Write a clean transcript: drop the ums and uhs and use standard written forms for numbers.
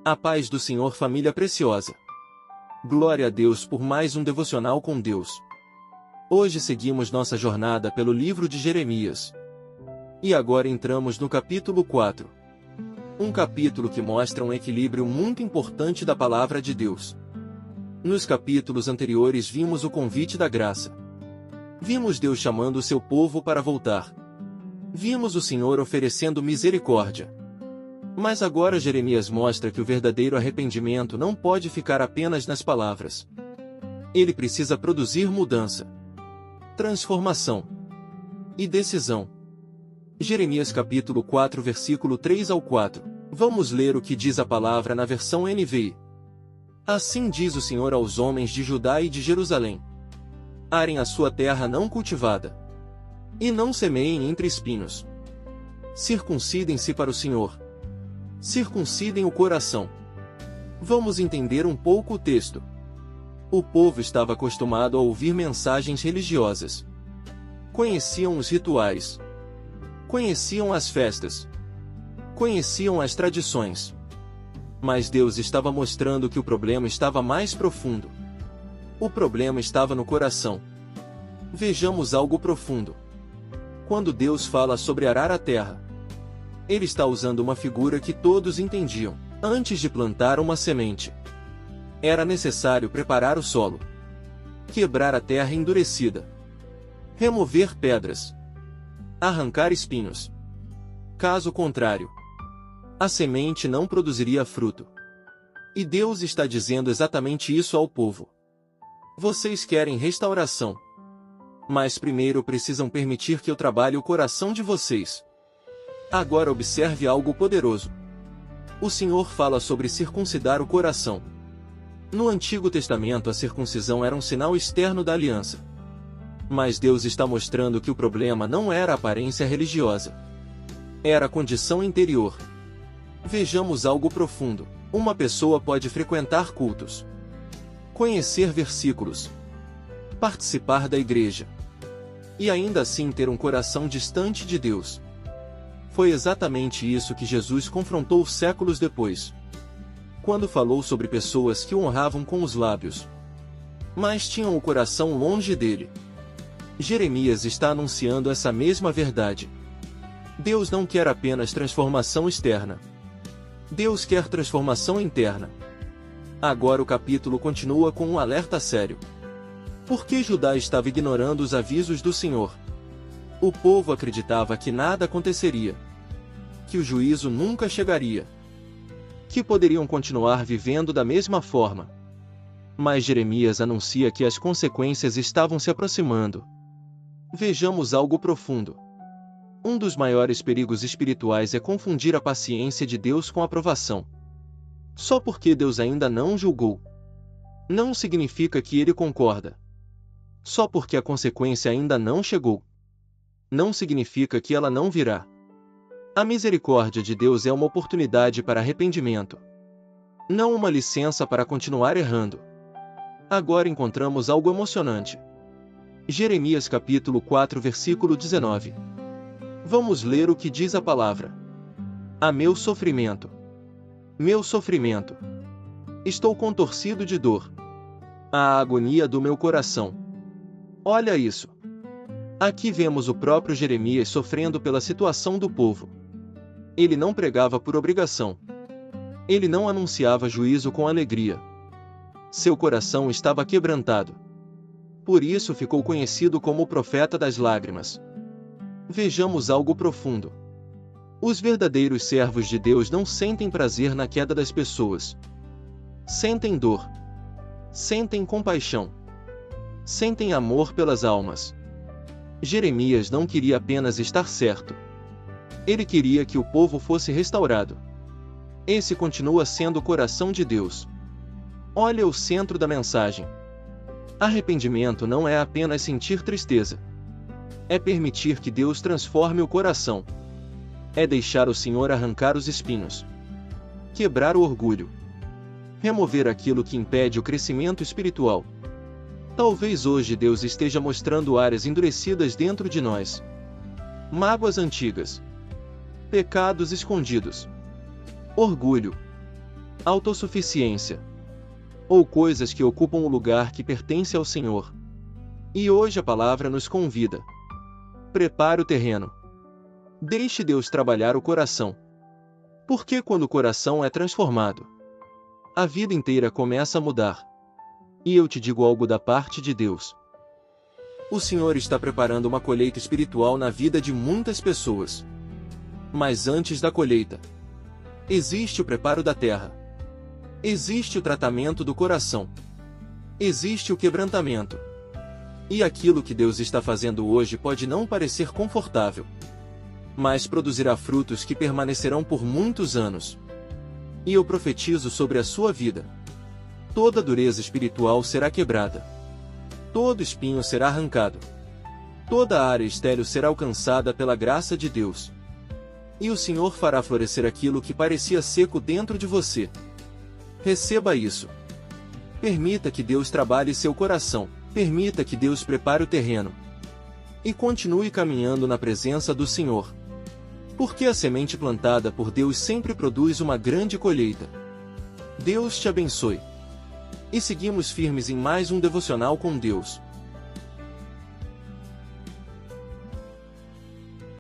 A paz do Senhor, família preciosa. Glória a Deus por mais um devocional com Deus. Hoje seguimos nossa jornada pelo livro de Jeremias. E agora entramos no capítulo 4. Um capítulo que mostra um equilíbrio muito importante da palavra de Deus. Nos capítulos anteriores vimos o convite da graça. Vimos Deus chamando o seu povo para voltar. Vimos o Senhor oferecendo misericórdia. Mas agora Jeremias mostra que o verdadeiro arrependimento não pode ficar apenas nas palavras. Ele precisa produzir mudança, transformação e decisão. Jeremias capítulo 4 versículo 3 ao 4. Vamos ler o que diz a palavra na versão NVI. Assim diz o Senhor aos homens de Judá e de Jerusalém: arem a sua terra não cultivada, e não semeiem entre espinhos. Circuncidem-se para o Senhor. Circuncidem o coração. Vamos entender um pouco o texto. O povo estava acostumado a ouvir mensagens religiosas. Conheciam os rituais. Conheciam as festas. Conheciam as tradições. Mas Deus estava mostrando que o problema estava mais profundo. O problema estava no coração. Vejamos algo profundo. Quando Deus fala sobre arar a terra, Ele está usando uma figura que todos entendiam. Antes de plantar uma semente, era necessário preparar o solo, quebrar a terra endurecida, remover pedras, arrancar espinhos. Caso contrário, a semente não produziria fruto. E Deus está dizendo exatamente isso ao povo. Vocês querem restauração, mas primeiro precisam permitir que eu trabalhe o coração de vocês. Agora observe algo poderoso. O Senhor fala sobre circuncidar o coração. No Antigo Testamento a circuncisão era um sinal externo da aliança. Mas Deus está mostrando que o problema não era a aparência religiosa. Era a condição interior. Vejamos algo profundo. Uma pessoa pode frequentar cultos, conhecer versículos, participar da igreja, e ainda assim ter um coração distante de Deus. Foi exatamente isso que Jesus confrontou séculos depois, quando falou sobre pessoas que o honravam com os lábios, mas tinham o coração longe dele. Jeremias está anunciando essa mesma verdade. Deus não quer apenas transformação externa. Deus quer transformação interna. Agora o capítulo continua com um alerta sério. Por que Judá estava ignorando os avisos do Senhor? O povo acreditava que nada aconteceria, que o juízo nunca chegaria, que poderiam continuar vivendo da mesma forma. Mas Jeremias anuncia que as consequências estavam se aproximando. Vejamos algo profundo. Um dos maiores perigos espirituais é confundir a paciência de Deus com a aprovação. Só porque Deus ainda não julgou, não significa que Ele concorda. Só porque a consequência ainda não chegou, não significa que ela não virá. A misericórdia de Deus é uma oportunidade para arrependimento, não uma licença para continuar errando. Agora encontramos algo emocionante. Jeremias capítulo 4 versículo 19. Vamos ler o que diz a palavra. A meu sofrimento, estou contorcido de dor, a agonia do meu coração. Olha isso. Aqui vemos o próprio Jeremias sofrendo pela situação do povo. Ele não pregava por obrigação. Ele não anunciava juízo com alegria. Seu coração estava quebrantado. Por isso ficou conhecido como o profeta das lágrimas. Vejamos algo profundo. Os verdadeiros servos de Deus não sentem prazer na queda das pessoas. Sentem dor. Sentem compaixão. Sentem amor pelas almas. Jeremias não queria apenas estar certo. Ele queria que o povo fosse restaurado. Esse continua sendo o coração de Deus. Olha o centro da mensagem. Arrependimento não é apenas sentir tristeza. É permitir que Deus transforme o coração. É deixar o Senhor arrancar os espinhos, quebrar o orgulho, remover aquilo que impede o crescimento espiritual. Talvez hoje Deus esteja mostrando áreas endurecidas dentro de nós. Mágoas antigas, pecados escondidos, orgulho, autossuficiência, ou coisas que ocupam o lugar que pertence ao Senhor. E hoje a palavra nos convida. Prepare o terreno. Deixe Deus trabalhar o coração. Porque quando o coração é transformado, a vida inteira começa a mudar. E eu te digo algo da parte de Deus. O Senhor está preparando uma colheita espiritual na vida de muitas pessoas. Mas antes da colheita, existe o preparo da terra. Existe o tratamento do coração. Existe o quebrantamento. E aquilo que Deus está fazendo hoje pode não parecer confortável, mas produzirá frutos que permanecerão por muitos anos. E eu profetizo sobre a sua vida. Toda dureza espiritual será quebrada. Todo espinho será arrancado. Toda a área estéril será alcançada pela graça de Deus. E o Senhor fará florescer aquilo que parecia seco dentro de você. Receba isso. Permita que Deus trabalhe seu coração. Permita que Deus prepare o terreno. E continue caminhando na presença do Senhor. Porque a semente plantada por Deus sempre produz uma grande colheita. Deus te abençoe. E seguimos firmes em mais um devocional com Deus.